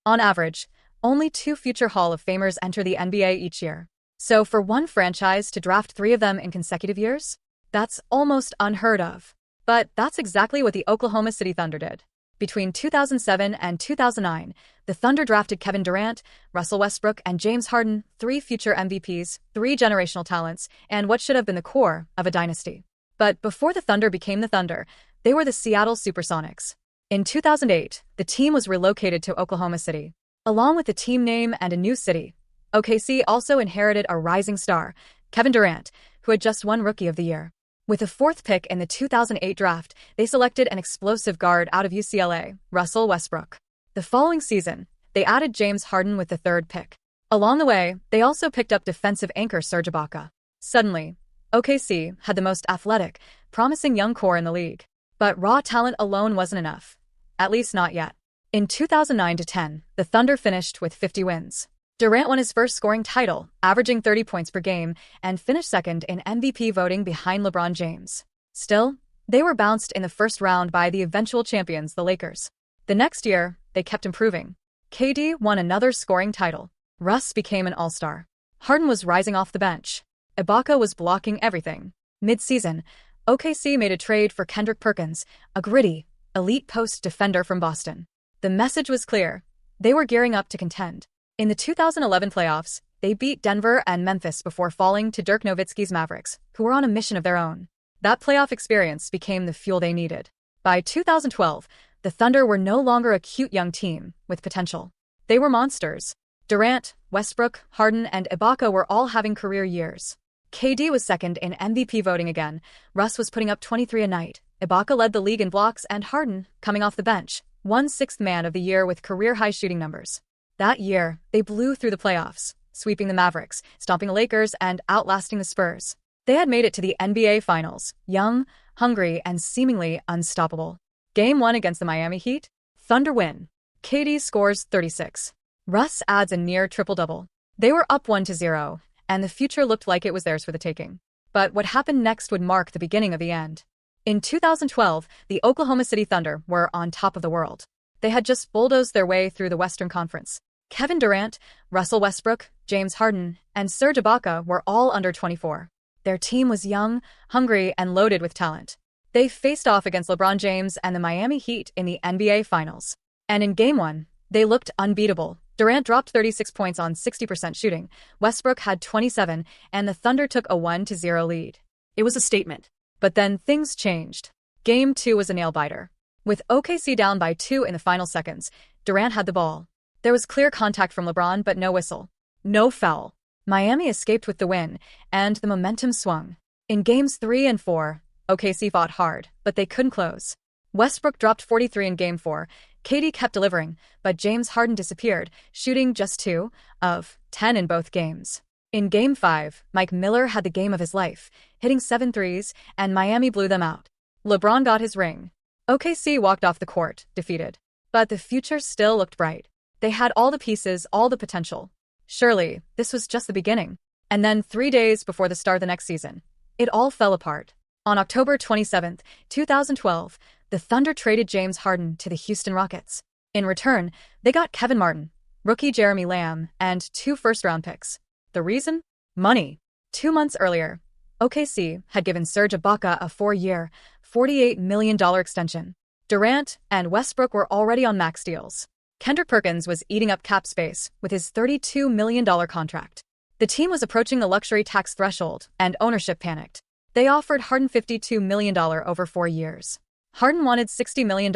On average, only 2 future Hall of Famers enter the NBA each year. So for one franchise to draft 3 of them in consecutive years? That's almost unheard of. But that's exactly what the Oklahoma City Thunder did. Between 2007 and 2009, the Thunder drafted Kevin Durant, Russell Westbrook, and James Harden, 3 future MVPs, 3 generational talents, and what should have been the core of a dynasty. But before the Thunder became the Thunder, they were the Seattle Supersonics. In 2008, the team was relocated to Oklahoma City. Along with the team name and a new city, OKC also inherited a rising star, Kevin Durant, who had just won Rookie of the Year. With the 4th pick in the 2008 draft, they selected an explosive guard out of UCLA, Russell Westbrook. The following season, they added James Harden with the 3rd pick. Along the way, they also picked up defensive anchor Serge Ibaka. Suddenly, OKC had the most athletic, promising young core in the league. But raw talent alone wasn't enough. At least not yet. In 2009-10, the Thunder finished with 50 wins. Durant won his first scoring title, averaging 30 points per game, and finished second in MVP voting behind LeBron James. Still, they were bounced in the first round by the eventual champions, the Lakers. The next year, they kept improving. KD won another scoring title. Russ became an all-star. Harden was rising off the bench. Ibaka was blocking everything. Mid-season, OKC made a trade for Kendrick Perkins, a gritty, elite post defender from Boston. The message was clear. They were gearing up to contend. In the 2011 playoffs, they beat Denver and Memphis before falling to Dirk Nowitzki's Mavericks, who were on a mission of their own. That playoff experience became the fuel they needed. By 2012, the Thunder were no longer a cute young team with potential. They were monsters. Durant, Westbrook, Harden, and Ibaka were all having career years. KD was second in MVP voting again. Russ was putting up 23 a night. Ibaka led the league in blocks, and Harden, coming off the bench, won 6th Man of the Year with career-high shooting numbers. That year, they blew through the playoffs, sweeping the Mavericks, stomping the Lakers, and outlasting the Spurs. They had made it to the NBA Finals, young, hungry, and seemingly unstoppable. Game 1 against the Miami Heat? Thunder win. KD scores 36. Russ adds a near triple-double. They were up 1-0, and the future looked like it was theirs for the taking. But what happened next would mark the beginning of the end. In 2012, the Oklahoma City Thunder were on top of the world. They had just bulldozed their way through the Western Conference. Kevin Durant, Russell Westbrook, James Harden, and Serge Ibaka were all under 24. Their team was young, hungry, and loaded with talent. They faced off against LeBron James and the Miami Heat in the NBA Finals. And in Game 1, they looked unbeatable. Durant dropped 36 points on 60% shooting, Westbrook had 27, and the Thunder took a 1-0 lead. It was a statement. But then things changed. Game 2 was a nail-biter. With OKC down by 2 in the final seconds, Durant had the ball. There was clear contact from LeBron, but no whistle. No foul. Miami escaped with the win, and the momentum swung. In Games 3 and 4, OKC fought hard, but they couldn't close. Westbrook dropped 43 in Game 4. KD kept delivering, but James Harden disappeared, shooting just 2 of 10 in both games. In Game 5, Mike Miller had the game of his life, hitting 7 threes, and Miami blew them out. LeBron got his ring. OKC walked off the court, defeated. But the future still looked bright. They had all the pieces, all the potential. Surely, this was just the beginning. And then 3 days before the start of the next season, it all fell apart. On October 27, 2012, the Thunder traded James Harden to the Houston Rockets. In return, they got Kevin Martin, rookie Jeremy Lamb, and 2 first-round picks. The reason? Money. 2 months earlier, OKC had given Serge Ibaka a 4-year, $48 million extension. Durant and Westbrook were already on max deals. Kendrick Perkins was eating up cap space with his $32 million contract. The team was approaching the luxury tax threshold, and ownership panicked. They offered Harden $52 million over 4 years. Harden wanted $60 million.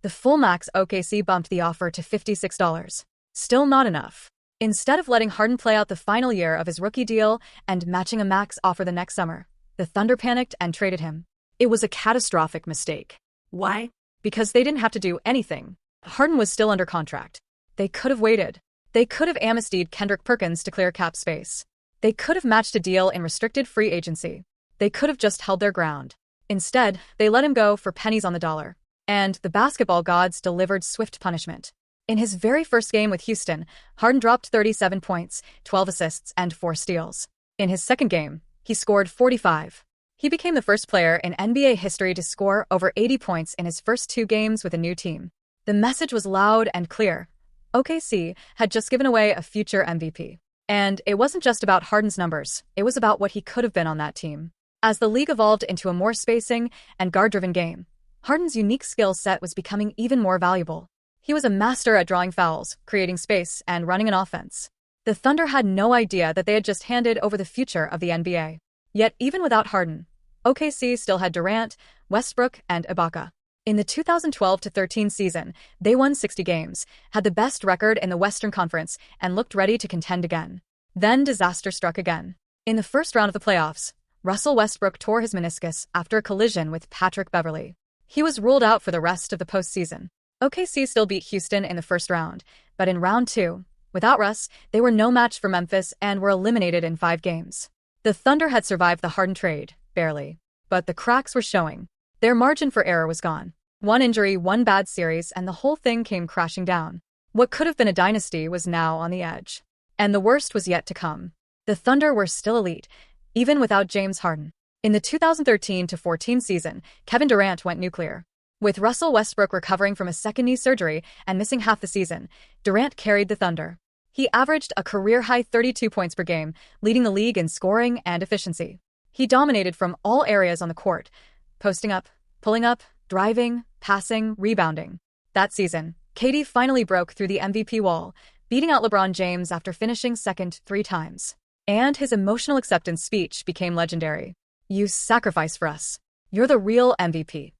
The full max. OKC bumped the offer to $56. Still not enough. Instead of letting Harden play out the final year of his rookie deal and matching a max offer the next summer, the Thunder panicked and traded him. It was a catastrophic mistake. Why? Because they didn't have to do anything. Harden was still under contract. They could have waited. They could have amnestied Kendrick Perkins to clear cap space. They could have matched a deal in restricted free agency. They could have just held their ground. Instead, they let him go for pennies on the dollar. And the basketball gods delivered swift punishment. In his very first game with Houston, Harden dropped 37 points, 12 assists, and 4 steals. In his second game, he scored 45. He became the first player in NBA history to score over 80 points in his first 2 games with a new team. The message was loud and clear. OKC had just given away a future MVP. And it wasn't just about Harden's numbers, it was about what he could have been on that team. As the league evolved into a more spacing and guard-driven game, Harden's unique skill set was becoming even more valuable. He was a master at drawing fouls, creating space, and running an offense. The Thunder had no idea that they had just handed over the future of the NBA. Yet even without Harden, OKC still had Durant, Westbrook, and Ibaka. In the 2012-13 season, they won 60 games, had the best record in the Western Conference, and looked ready to contend again. Then disaster struck again. In the first round of the playoffs, Russell Westbrook tore his meniscus after a collision with Patrick Beverley. He was ruled out for the rest of the postseason. OKC still beat Houston in the first round, but in round 2, without Russ, they were no match for Memphis and were eliminated in 5 games. The Thunder had survived the Harden trade, barely. But the cracks were showing. Their margin for error was gone. One injury, one bad series, and the whole thing came crashing down. What could have been a dynasty was now on the edge. And the worst was yet to come. The Thunder were still elite, even without James Harden. In the 2013-14 season, Kevin Durant went nuclear. With Russell Westbrook recovering from a second knee surgery and missing half the season, Durant carried the Thunder. He averaged a career-high 32 points per game, leading the league in scoring and efficiency. He dominated from all areas on the court, posting up, pulling up, driving, passing, rebounding. That season, KD finally broke through the MVP wall, beating out LeBron James after finishing second 3 times. And his emotional acceptance speech became legendary. "You sacrifice for us. You're the real MVP."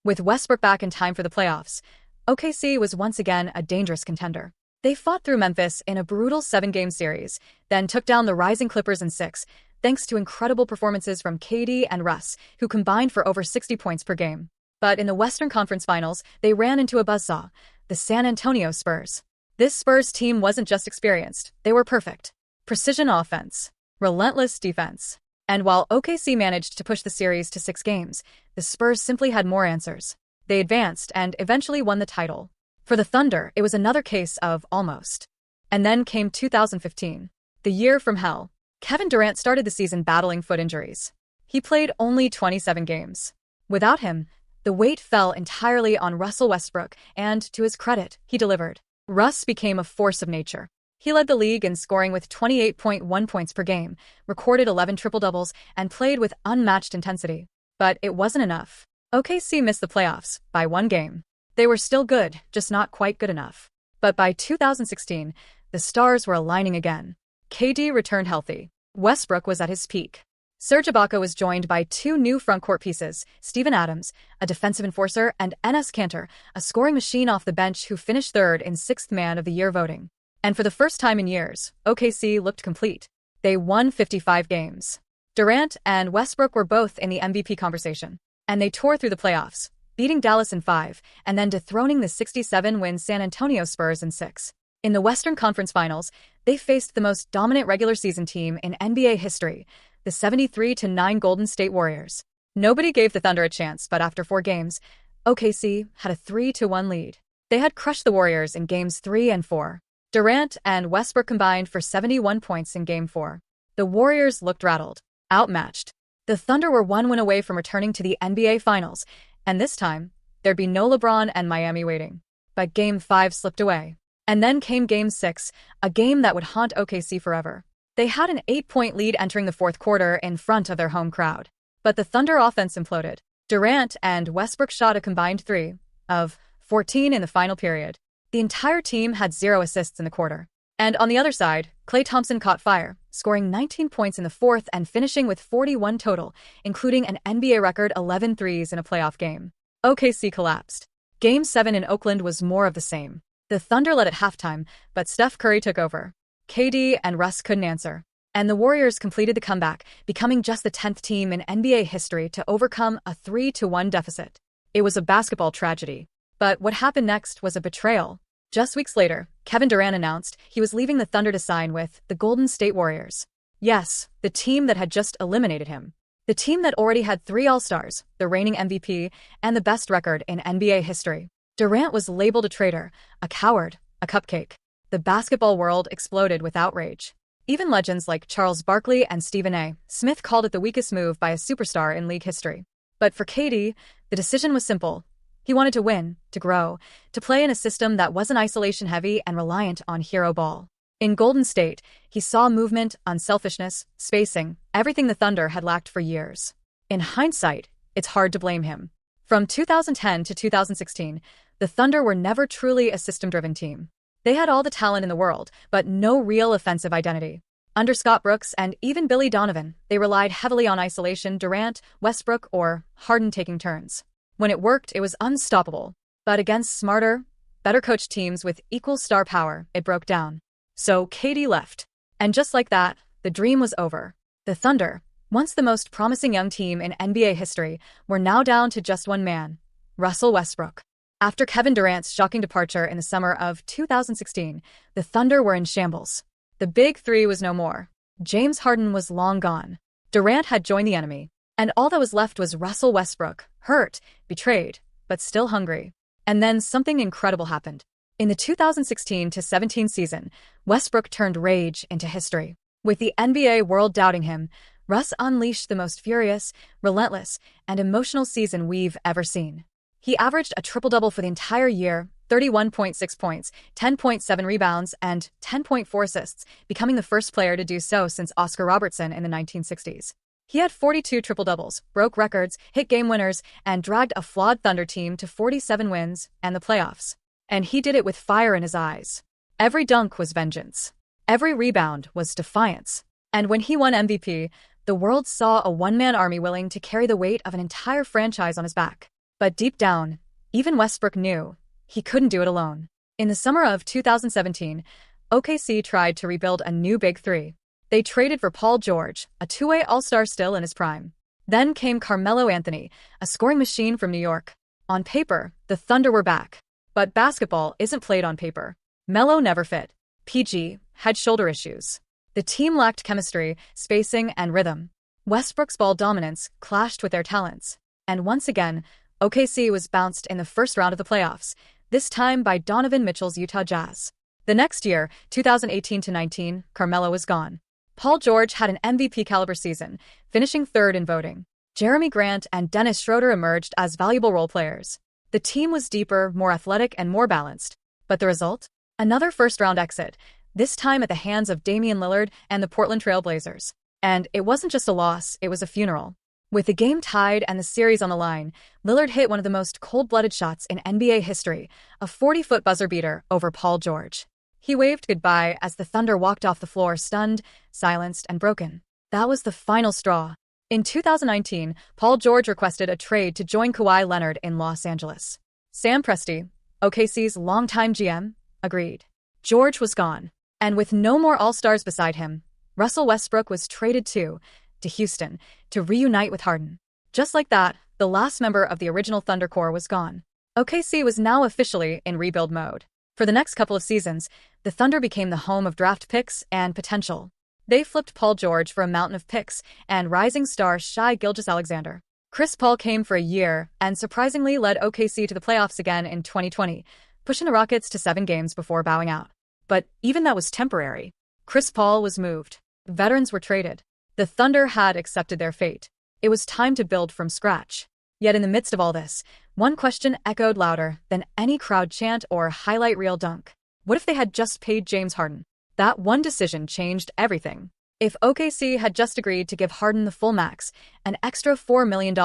With Westbrook back in time for the playoffs, OKC was once again a dangerous contender. They fought through Memphis in a brutal 7-game series, then took down the rising Clippers in 6, thanks to incredible performances from KD and Russ, who combined for over 60 points per game. But in the Western Conference Finals, they ran into a buzzsaw, the San Antonio Spurs. This Spurs team wasn't just experienced, they were perfect. Precision offense, relentless defense. And while OKC managed to push the series to 6 games, the Spurs simply had more answers. They advanced and eventually won the title. For the Thunder, it was another case of almost. And then came 2015, the year from hell. Kevin Durant started the season battling foot injuries. He played only 27 games. Without him, the weight fell entirely on Russell Westbrook, and to his credit, he delivered. Russ became a force of nature. He led the league in scoring with 28.1 points per game, recorded 11 triple-doubles, and played with unmatched intensity. But it wasn't enough. OKC missed the playoffs by 1 game. They were still good, just not quite good enough. But by 2016, the stars were aligning again. KD returned healthy. Westbrook was at his peak. Serge Ibaka was joined by 2 new frontcourt pieces, Steven Adams, a defensive enforcer, and Enes Kanter, a scoring machine off the bench who finished 3rd in 6th Man of the Year voting. And for the first time in years, OKC looked complete. They won 55 games. Durant and Westbrook were both in the MVP conversation. And they tore through the playoffs, beating Dallas in 5, and then dethroning the 67-win San Antonio Spurs in 6. In the Western Conference Finals, they faced the most dominant regular season team in NBA history, the 73-9 Golden State Warriors. Nobody gave the Thunder a chance, but after 4 games, OKC had a 3-1 lead. They had crushed the Warriors in games 3 and 4. Durant and Westbrook combined for 71 points in Game 4. The Warriors looked rattled, outmatched. The Thunder were 1 win away from returning to the NBA Finals, and this time, there'd be no LeBron and Miami waiting. But Game 5 slipped away. And then came Game 6, a game that would haunt OKC forever. They had an 8-point lead entering the 4th quarter in front of their home crowd. But the Thunder offense imploded. Durant and Westbrook shot a combined 3 of 14 in the final period. The entire team had 0 assists in the quarter. And on the other side, Klay Thompson caught fire, scoring 19 points in the 4th and finishing with 41 total, including an NBA record 11 threes in a playoff game. OKC collapsed. Game 7 in Oakland was more of the same. The Thunder led at halftime, but Steph Curry took over. KD and Russ couldn't answer. And the Warriors completed the comeback, becoming just the 10th team in NBA history to overcome a 3-1 deficit. It was a basketball tragedy. But what happened next was a betrayal. Just weeks later, Kevin Durant announced he was leaving the Thunder to sign with the Golden State Warriors. Yes, the team that had just eliminated him. The team that already had 3 All-Stars, the reigning MVP, and the best record in NBA history. Durant was labeled a traitor, a coward, a cupcake. The basketball world exploded with outrage. Even legends like Charles Barkley and Stephen A. Smith called it the weakest move by a superstar in league history. But for KD, the decision was simple. He wanted to win, to grow, to play in a system that wasn't isolation-heavy and reliant on hero ball. In Golden State, he saw movement, unselfishness, spacing, everything the Thunder had lacked for years. In hindsight, it's hard to blame him. From 2010 to 2016, the Thunder were never truly a system-driven team. They had all the talent in the world, but no real offensive identity. Under Scott Brooks and even Billy Donovan, they relied heavily on isolation, Durant, Westbrook, or Harden taking turns. When it worked, it was unstoppable. But against smarter, better-coached teams with equal star power, it broke down. So KD left. And just like that, the dream was over. The Thunder, once the most promising young team in NBA history, were now down to just one man, Russell Westbrook. After Kevin Durant's shocking departure in the summer of 2016, the Thunder were in shambles. The Big Three was no more. James Harden was long gone. Durant had joined the enemy. And all that was left was Russell Westbrook, hurt, betrayed, but still hungry. And then something incredible happened. In the 2016-17 season, Westbrook turned rage into history. With the NBA world doubting him, Russ unleashed the most furious, relentless, and emotional season we've ever seen. He averaged a triple-double for the entire year, 31.6 points, 10.7 rebounds, and 10.4 assists, becoming the first player to do so since Oscar Robertson in the 1960s. He had 42 triple-doubles, broke records, hit game winners, and dragged a flawed Thunder team to 47 wins and the playoffs. And he did it with fire in his eyes. Every dunk was vengeance. Every rebound was defiance. And when he won MVP, the world saw a one-man army willing to carry the weight of an entire franchise on his back. But deep down, even Westbrook knew he couldn't do it alone. In the summer of 2017, OKC tried to rebuild a new Big Three. They traded for Paul George, a two-way all-star still in his prime. Then came Carmelo Anthony, a scoring machine from New York. On paper, the Thunder were back. But basketball isn't played on paper. Melo never fit. PG had shoulder issues. The team lacked chemistry, spacing, and rhythm. Westbrook's ball dominance clashed with their talents. And once again, OKC was bounced in the first round of the playoffs, this time by Donovan Mitchell's Utah Jazz. The next year, 2018-19, Carmelo was gone. Paul George had an MVP-caliber season, finishing third in voting. Jeremy Grant and Dennis Schroeder emerged as valuable role players. The team was deeper, more athletic, and more balanced. But the result? Another first-round exit, this time at the hands of Damian Lillard and the Portland Trail Blazers. And it wasn't just a loss, it was a funeral. With the game tied and the series on the line, Lillard hit one of the most cold-blooded shots in NBA history, a 40-foot buzzer beater over Paul George. He waved goodbye as the Thunder walked off the floor stunned, silenced, and broken. That was the final straw. In 2019, Paul George requested a trade to join Kawhi Leonard in Los Angeles. Sam Presti, OKC's longtime GM, agreed. George was gone. And with no more All-Stars beside him, Russell Westbrook was traded to Houston, to reunite with Harden. Just like that, the last member of the original Thunder core was gone. OKC was now officially in rebuild mode. For the next couple of seasons, the Thunder became the home of draft picks and potential. They flipped Paul George for a mountain of picks and rising star Shai Gilgeous-Alexander. Chris Paul came for a year and surprisingly led OKC to the playoffs again in 2020, pushing the Rockets to 7 games before bowing out. But even that was temporary. Chris Paul was moved. Veterans were traded. The Thunder had accepted their fate. It was time to build from scratch. Yet in the midst of all this, one question echoed louder than any crowd chant or highlight reel dunk. What if they had just paid James Harden? That one decision changed everything. If OKC had just agreed to give Harden the full max, an extra $4 million,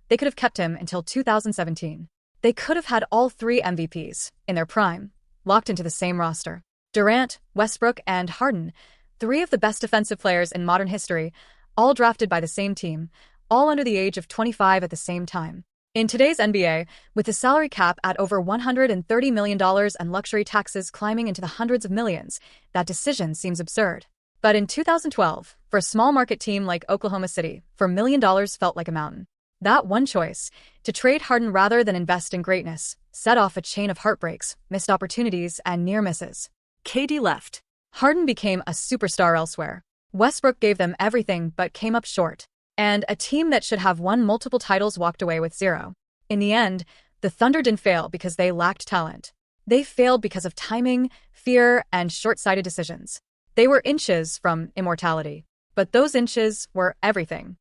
they could have kept him until 2017. They could have had all 3 MVPs, in their prime, locked into the same roster. Durant, Westbrook, and Harden, 3 of the best defensive players in modern history, all drafted by the same team, all under the age of 25 at the same time. In today's NBA, with the salary cap at over $130 million and luxury taxes climbing into the hundreds of millions, that decision seems absurd. But in 2012, for a small market team like Oklahoma City, $4 million felt like a mountain. That one choice, to trade Harden rather than invest in greatness, set off a chain of heartbreaks, missed opportunities, and near misses. KD left. Harden became a superstar elsewhere. Westbrook gave them everything but came up short. And a team that should have won multiple titles walked away with 0. In the end, the Thunder didn't fail because they lacked talent. They failed because of timing, fear, and short-sighted decisions. They were inches from immortality. But those inches were everything.